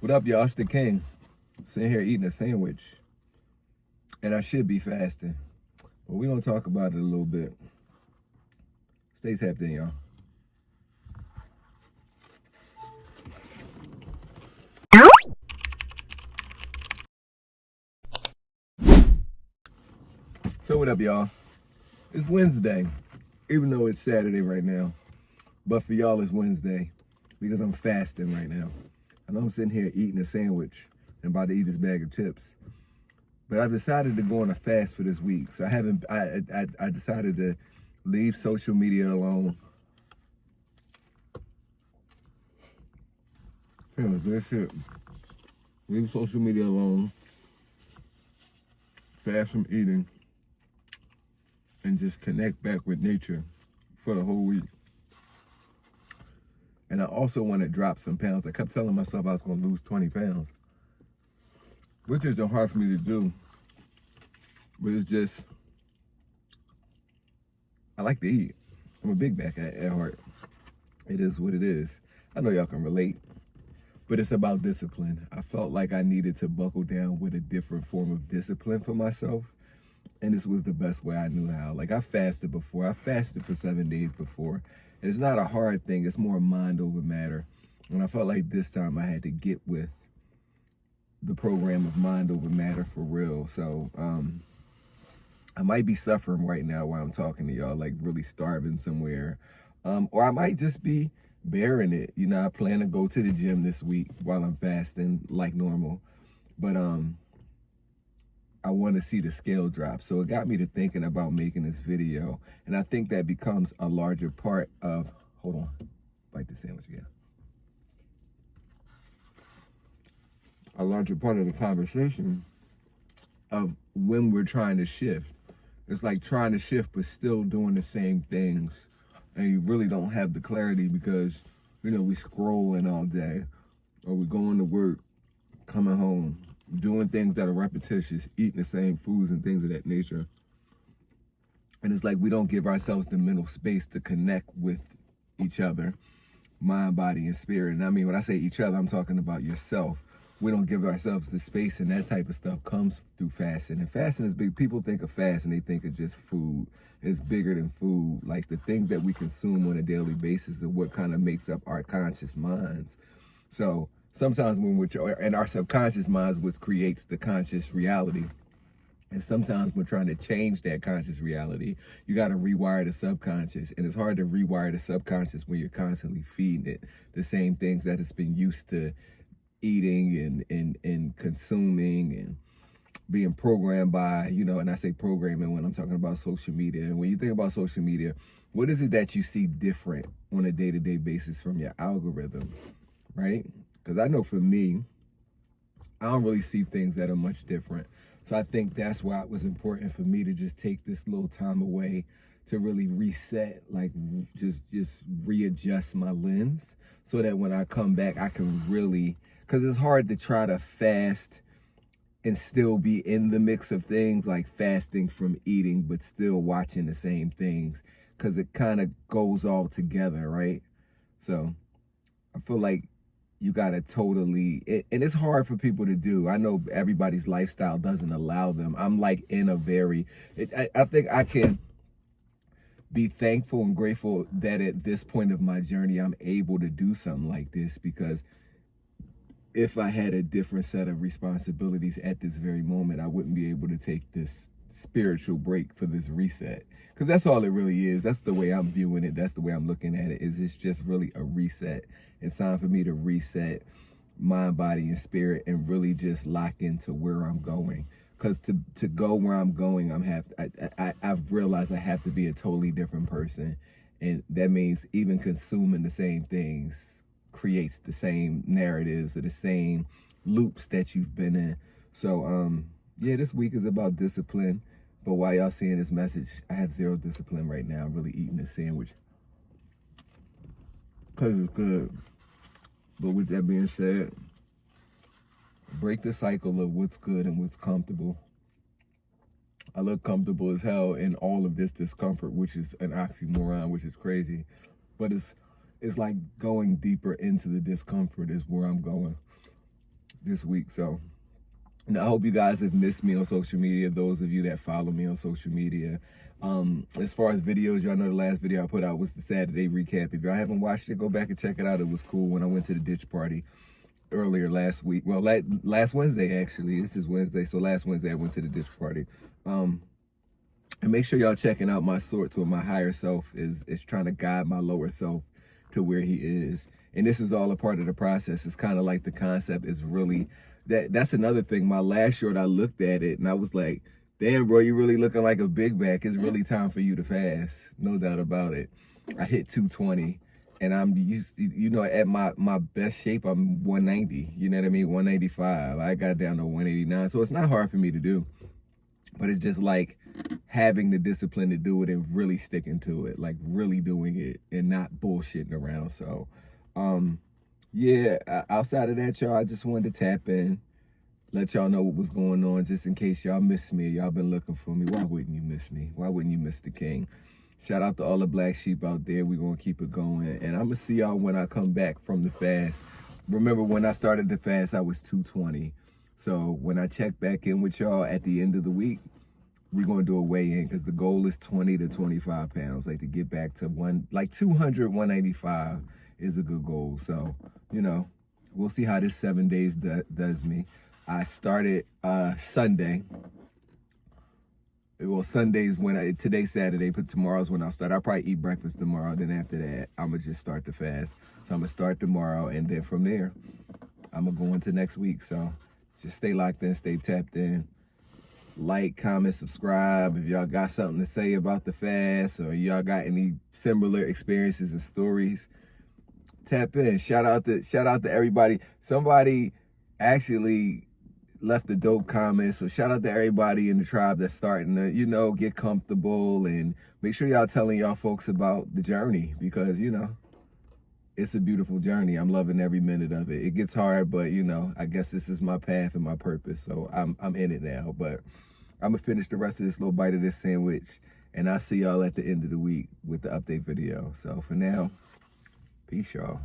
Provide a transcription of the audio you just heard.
What up, y'all? It's the King. Sitting here eating a sandwich. And I should be fasting. But we're going to talk about it a little bit. Stay tapped in, y'all. So what up, y'all? It's Wednesday, even though it's Saturday right now. But for y'all, it's Wednesday because I'm fasting right now. I know I'm sitting here eating a sandwich and about to eat this bag of chips. But I've decided to go on a fast for this week. So I decided to leave social media alone. Good shit. Leave social media alone. Fast from eating. And just connect back with nature for the whole week. And I also want to drop some pounds. I kept telling myself I was going to lose 20 pounds, which isn't hard for me to do. But it's just, I like to eat. I'm a big back at heart. It is what it is. I know y'all can relate, but it's about discipline. I felt like I needed to buckle down with a different form of discipline for myself. And this was the best way I knew how. Like, I fasted before. I fasted for 7 days before. And it's not a hard thing. It's more mind over matter. And I felt like this time I had to get with the program of mind over matter for real. So I might be suffering right now while I'm talking to y'all, like really starving somewhere. Or I might just be bearing it. You know, I plan to go to the gym this week while I'm fasting like normal. But I want to see the scale drop. So it got me to thinking about making this video. And I think that becomes a larger part of, hold on, bite the sandwich again. A larger part of the conversation of when we're trying to shift. It's like trying to shift, but still doing the same things. And you really don't have the clarity because, you know, we scrolling all day or we going to work, coming home, doing things that are repetitious, eating the same foods and things of that nature. And it's like we don't give ourselves the mental space to connect with each other, mind, body, and spirit. And I mean, when I say each other, I'm talking about yourself. We don't give ourselves the space, and that type of stuff comes through fasting. And fasting is big. People think of fasting, they think of just food. It's bigger than food. Like the things that we consume on a daily basis are what kind of makes up our conscious minds. So sometimes when we're in our subconscious minds, which creates the conscious reality. And sometimes we're trying to change that conscious reality. You got to rewire the subconscious. And it's hard to rewire the subconscious when you're constantly feeding it the same things that it's been used to eating and consuming and being programmed by, you know, and I say programming when I'm talking about social media. And when you think about social media, what is it that you see different on a day-to-day basis from your algorithm, right? Because I know for me, I don't really see things that are much different. So I think that's why it was important for me to just take this little time away to really reset, like just readjust my lens so that when I come back, I can really, because it's hard to try to fast and still be in the mix of things, like fasting from eating, but still watching the same things, because it kind of goes all together, right? So I feel like you gotta totally, and it's hard for people to do. I know everybody's lifestyle doesn't allow them. I'm like in a very, I think I can be thankful and grateful that at this point of my journey, I'm able to do something like this, because if I had a different set of responsibilities at this very moment, I wouldn't be able to take this spiritual break for this reset. Because that's all it really is. That's the way I'm viewing it. That's the way I'm looking at it. Is it's just really a reset. It's time for me to reset mind, body, and spirit and really just lock into where I'm going. Because to go where I'm going, I've realized I have to be a totally different person. And that means even consuming the same things creates the same narratives or the same loops that you've been in. So yeah, this week is about discipline. But while y'all seeing this message, I have zero discipline right now. I'm really eating this sandwich because it's good. But with that being said, break the cycle of what's good and what's comfortable. I look comfortable as hell in all of this discomfort, which is an oxymoron, which is crazy. But it's like going deeper into the discomfort is where I'm going. this week. So, and I hope you guys have missed me on social media, those of you that follow me on social media. As far as videos, y'all know the last video I put out was the Saturday recap. If y'all haven't watched it, go back and check it out. It was cool when I went to the ditch party earlier last week. Well, last Wednesday, actually. This is Wednesday, so last Wednesday I went to the ditch party. And make sure y'all checking out my Soar Tour. My higher self is trying to guide my lower self to where he is. And this is all a part of the process. It's kind of like the concept is really, that's another thing. My last short, I looked at it and I was like, damn, bro, you really looking like a big back. It's really time for you to fast. No doubt about it. I hit 220 and I'm used to, you know, at my best shape, I'm 190. You know what I mean? 185. I got down to 189. So it's not hard for me to do. But it's just like having the discipline to do it and really sticking to it, like really doing it and not bullshitting around. So, yeah, outside of that, y'all, I just wanted to tap in, let y'all know what was going on, just in case y'all missed me. Y'all been looking for me. Why wouldn't you miss me? Why wouldn't you miss the king? Shout out to all the black sheep out there. We're going to keep it going. And I'm going to see y'all when I come back from the fast. Remember, when I started the fast, I was 220. So when I check back in with y'all at the end of the week, we're going to do a weigh-in because the goal is 20 to 25 pounds. Like to get back to 200, 185 is a good goal. So, you know, we'll see how this 7 days does me. I started Sunday. Well, Sunday's today's Saturday, but tomorrow's when I'll start. I'll probably eat breakfast tomorrow. Then after that, I'm going to just start the fast. So I'm going to start tomorrow. And then from there, I'm going to go into next week. So just stay locked in, stay tapped in. Like, comment, subscribe. If y'all got something to say about the fast or y'all got any similar experiences and stories, tap in. Shout out to everybody. Somebody actually left a dope comment, so shout out to everybody in the tribe that's starting to, you know, get comfortable, and make sure y'all telling y'all folks about the journey, because, you know, it's a beautiful journey. I'm loving every minute of it. It gets hard, but, you know, I guess this is my path and my purpose, so I'm in it now. But I'm gonna finish the rest of this little bite of this sandwich, and I'll see y'all at the end of the week with the update video. So for now, peace, y'all.